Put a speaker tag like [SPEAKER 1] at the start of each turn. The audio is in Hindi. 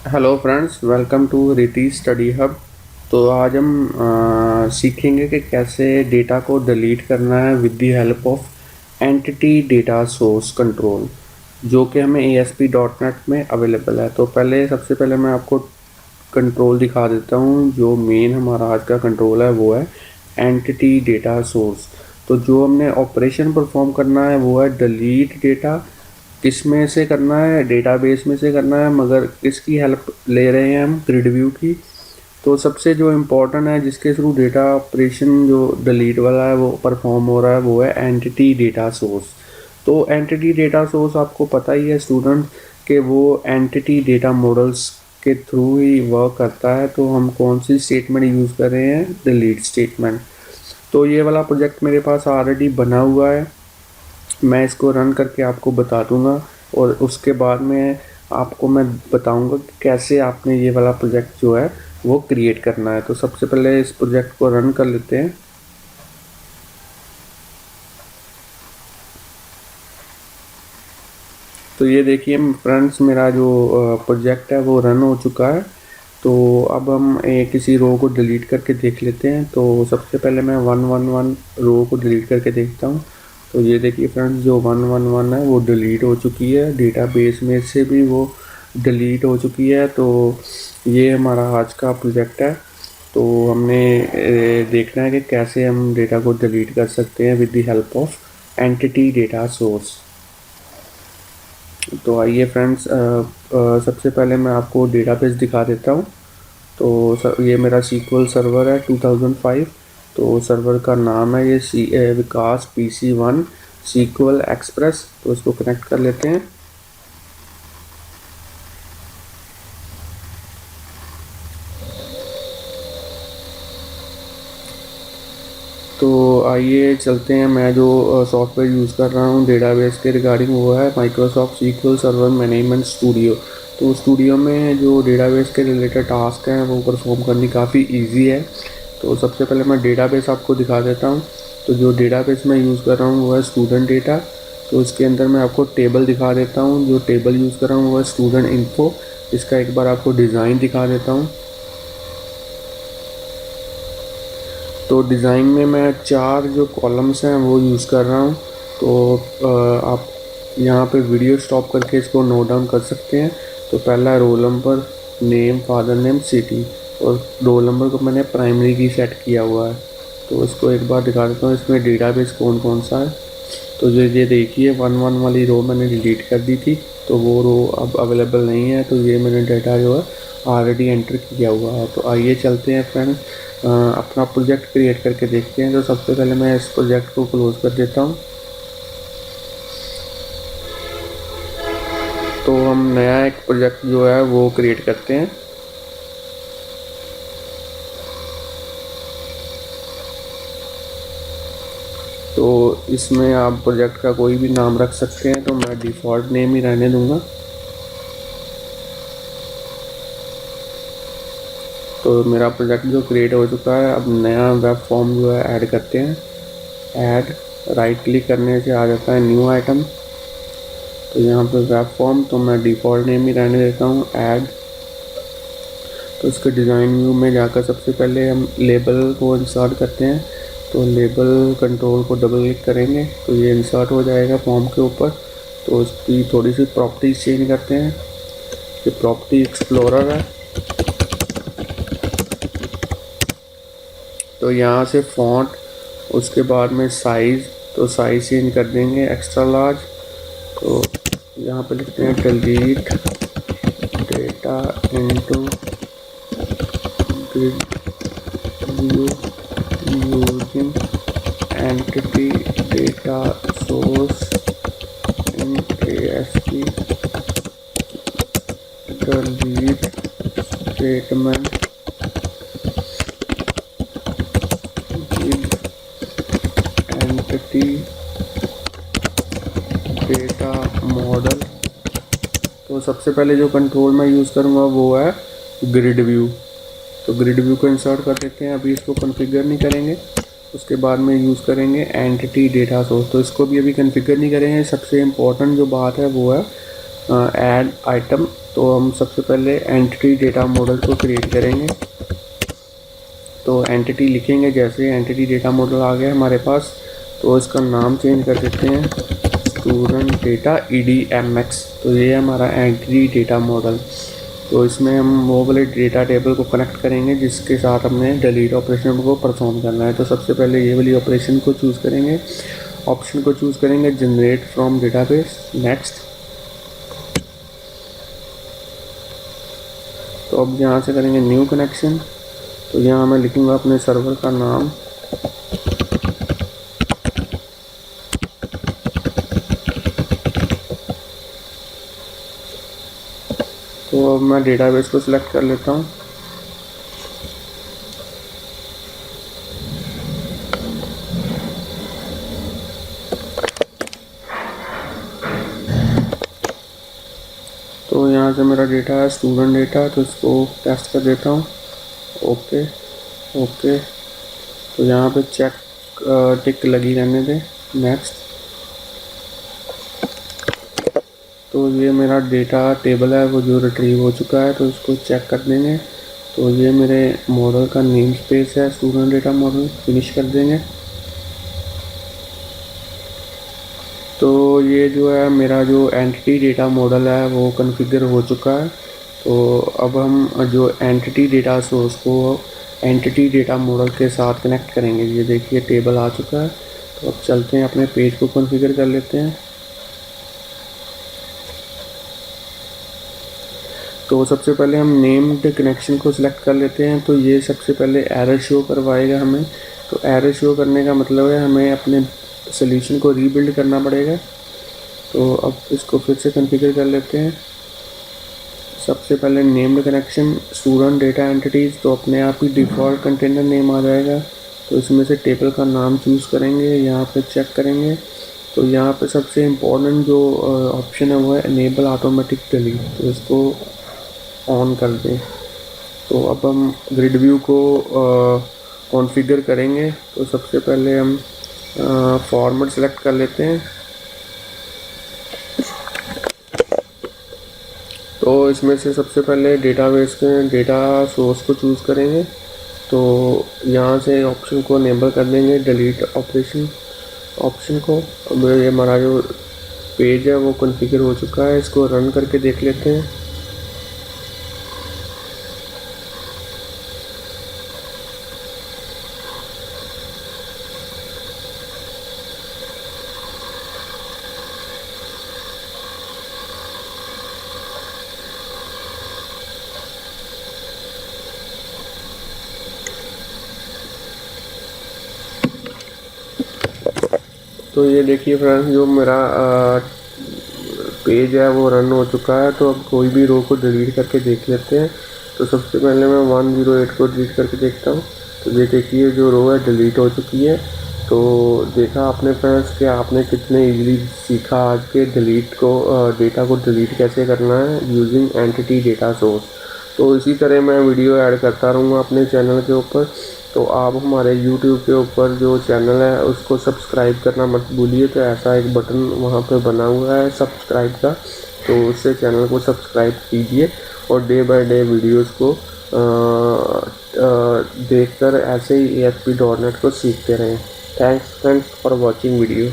[SPEAKER 1] हेलो फ्रेंड्स, वेलकम टू रिति स्टडी हब। तो आज हम सीखेंगे कि कैसे डेटा को डिलीट करना है with the help of entity data source control, जो कि हमें ASP.NET में अवेलेबल है। तो सबसे पहले मैं आपको कंट्रोल दिखा देता हूँ। जो मेन हमारा आज का कंट्रोल है वो है एंटिटी डेटा सोर्स। तो जो हमने ऑपरेशन परफॉर्म करना है वो है डिलीट डेटा। किस में से करना है? डेटाबेस में से करना है, मगर किसकी हेल्प ले रहे हैं हम? ग्रिडव्यू की। तो सबसे जो इम्पोर्टेंट है जिसके थ्रू डेटा ऑपरेशन जो डिलीट वाला है वो परफॉर्म हो रहा है वो है एंटिटी डेटा सोर्स। तो एंटिटी डेटा सोर्स आपको पता ही है स्टूडेंट कि वो एंटिटी डेटा मॉडल्स के थ्रू ही वर्क करता है। तो हम कौन सी स्टेटमेंट यूज़ कर रहे हैं? Delete statement. तो ये वाला प्रोजेक्ट मेरे पास ऑलरेडी बना हुआ है, मैं इसको रन करके आपको बता दूंगा और उसके बाद में आपको मैं बताऊंगा कि कैसे आपने ये वाला प्रोजेक्ट जो है वो क्रिएट करना है। तो सबसे पहले इस प्रोजेक्ट को रन कर लेते हैं। तो ये देखिए फ्रेंड्स, मेरा जो प्रोजेक्ट है वो रन हो चुका है। तो अब हम किसी रो को डिलीट करके देख लेते हैं। तो सबसे पहले मैं 111 रो को डिलीट करके देखता हूँ। तो ये देखिए फ्रेंड्स, जो 111 है वो डिलीट हो चुकी है, डेटाबेस में से भी वो डिलीट हो चुकी है। तो ये हमारा आज का प्रोजेक्ट है। तो हमने देखना है कि कैसे हम डेटा को डिलीट कर सकते हैं with the help of entity data source. तो आइए फ्रेंड्स, सबसे पहले मैं आपको डेटाबेस दिखा देता हूँ। तो ये मेरा SQL सर्वर है 2005। तो सर्वर का नाम है ये विकास PC1 SQL एक्सप्रेस। तो इसको कनेक्ट कर लेते हैं। तो आइए चलते हैं। मैं जो सॉफ्टवेयर यूज़ कर रहा हूँ डेटाबेस के रिगार्डिंग वो है Microsoft SQL server management studio. तो स्टूडियो में जो डेटाबेस के रिलेटेड टास्क हैं वो परफॉर्म करनी काफ़ी इजी है। तो सबसे पहले मैं डेटाबेस आपको दिखा देता हूँ। तो जो डेटाबेस मैं यूज़ कर रहा हूँ वो है स्टूडेंट डेटा। तो इसके अंदर मैं आपको टेबल दिखा देता हूँ। जो टेबल यूज़ कर रहा हूँ वो है स्टूडेंट इन्फो। इसका एक बार आपको डिज़ाइन दिखा देता हूँ। तो डिज़ाइन में मैं 4 जो कॉलम्स हैं वो यूज़ कर रहा हूँ। तो आप यहाँ पे वीडियो स्टॉप करके इसको नोट डाउन कर सकते हैं। तो पहला roll number, name, father name, city, और रोल नंबर को मैंने प्राइमरी की सेट किया हुआ है। तो इसको एक बार दिखा देता हूँ इसमें डेटाबेस कौन कौन सा है। तो ये देखिए 11 वाली रो मैंने डिलीट कर दी थी, तो वो रो अब अवेलेबल नहीं है। तो ये मैंने डेटा जो है ऑलरेडी एंटर किया हुआ है। तो आइए चलते हैं फ्रेंड्स, अपना प्रोजेक्ट क्रिएट करके देखते हैं। तो सबसे पहले मैं इस प्रोजेक्ट को क्लोज कर देता हूँ। तो हम नया एक प्रोजेक्ट जो है वो क्रिएट करते हैं। तो इसमें आप प्रोजेक्ट का कोई भी नाम रख सकते हैं। तो मैं डिफ़ॉल्ट नेम ही रहने दूंगा। तो मेरा प्रोजेक्ट जो क्रिएट हो चुका है, अब नया वेब फॉर्म जो है ऐड करते हैं। ऐड, राइट क्लिक करने से आ जाता है न्यू आइटम। तो यहाँ पे वेब फॉर्म, तो मैं डिफ़ॉल्ट नेम ही रहने देता हूँ, ऐड। तो इसके डिज़ाइन व्यू में जाकर सबसे पहले हम लेबल को इंसर्ट करते हैं। तो लेबल कंट्रोल को डबल क्लिक करेंगे तो ये इंसर्ट हो जाएगा फॉर्म के ऊपर। तो इसकी थोड़ी सी प्रॉपर्टीज चेंज करते हैं। ये प्रॉपर्टी एक्सप्लोरर है। तो यहाँ से फॉन्ट, उसके बाद में साइज़, तो साइज़ चेंज कर देंगे एक्स्ट्रा लार्ज। तो यहाँ पे लिखते हैं delete data into GridView using entity data source in ASP delete statement with entity data model. तो सबसे पहले जो कंट्रोल मैं यूज़ करूँगा वो है ग्रिड व्यू। तो ग्रिड व्यू को इंसर्ट कर देते हैं। अभी इसको कॉन्फ़िगर नहीं करेंगे, उसके बाद में यूज़ करेंगे एंटिटी डेटा सोर्स। तो इसको भी अभी कॉन्फ़िगर नहीं करेंगे। सबसे इम्पोर्टेंट जो बात है वो है ऐड आइटम। तो हम सबसे पहले एंटिटी डेटा मॉडल को क्रिएट करेंगे। तो एंटिटी लिखेंगे, जैसे एंटिटी डेटा मॉडल आ गया हमारे पास, तो इसका नाम चेंज कर देते हैं स्टूडेंट डेटा EDMX। तो ये हमारा एंटिटी डेटा मॉडल। तो इसमें हम वो वाले डेटा टेबल को कनेक्ट करेंगे जिसके साथ हमने डिलीट ऑपरेशन को परफॉर्म करना है। तो सबसे पहले ये वाली ऑपरेशन को चूज़ करेंगे, ऑप्शन को चूज़ करेंगे जनरेट फ्रॉम डेटाबेस। नेक्स्ट। तो अब यहाँ से करेंगे न्यू कनेक्शन। तो यहाँ मैं लिखूँगा अपने सर्वर का नाम। तो अब मैं डेटाबेस को सिलेक्ट कर लेता हूँ। तो यहाँ से मेरा डेटा है स्टूडेंट डेटा, तो इसको टेस्ट कर देता हूँ। Okay okay. तो यहाँ पे चेक टिक लगी रहने दें। नेक्स्ट। तो ये मेरा डेटा टेबल है वो जो रिट्रीव हो चुका है, तो इसको चेक कर देंगे। तो ये मेरे मॉडल का नेम स्पेस है स्टूडेंट डेटा मॉडल, फिनिश कर देंगे। तो ये जो है मेरा जो एंटिटी डेटा मॉडल है वो कॉन्फ़िगर हो चुका है। तो अब हम जो एंटिटी डेटा सोर्स को एंटिटी डेटा मॉडल के साथ कनेक्ट करेंगे। ये देखिए टेबल आ चुका है। तो अब चलते हैं अपने पेज को कॉन्फ़िगर कर लेते हैं। तो सबसे पहले हम नेम्ड कनेक्शन को सिलेक्ट कर लेते हैं। तो ये सबसे पहले एरर शो करवाएगा हमें। तो एरर शो करने का मतलब है हमें अपने सोल्यूशन को रीबिल्ड करना पड़ेगा। तो अब इसको फिर से कॉन्फ़िगर कर लेते हैं। सबसे पहले named connection student data entities, तो अपने आप ही डिफ़ॉल्ट कंटेनर नेम आ जाएगा। तो इसमें से टेबल का नाम चूज़ करेंगे, यहाँ पे चेक करेंगे। तो यहाँ पे सबसे इम्पोर्टेंट जो ऑप्शन है वो है इनेबल ऑटोमेटिक डिलीट, तो इसको ऑन कर दें। तो अब हम ग्रिड व्यू को कॉन्फ़िगर करेंगे। तो सबसे पहले हम फॉर्मेट सेलेक्ट कर लेते हैं। तो इसमें से सबसे पहले डेटाबेस के डेटा सोर्स को चूज़ करेंगे। तो यहाँ से ऑप्शन को इनेबल कर देंगे डिलीट ऑप्शन को। अब ये हमारा जो पेज है वो कॉन्फ़िगर हो चुका है। इसको रन करके देख लेते हैं। तो ये देखिए फ्रेंड्स, जो मेरा पेज है वो रन हो चुका है। तो अब कोई भी रो को डिलीट करके देख लेते हैं। तो सबसे पहले मैं 108 को डिलीट करके देखता हूँ। तो ये देखिए जो रो है डिलीट हो चुकी है। तो देखा आपने फ्रेंड्स कि आपने कितने इजीली सीखा आज के डिलीट को डेटा को डिलीट कैसे करना है यूजिंग एंटिटी डेटा सोर्स। तो इसी तरह मैं वीडियो ऐड करता रहूँगा अपने चैनल के ऊपर। तो आप हमारे YouTube के ऊपर जो चैनल है उसको सब्सक्राइब करना मत भूलिए। तो ऐसा एक बटन वहाँ पे बना हुआ है सब्सक्राइब का, तो उससे चैनल को सब्सक्राइब कीजिए और डे बाय डे वीडियोस को देखकर ऐसे ही ASP.NET को सीखते रहें। Thanks friends for watching video.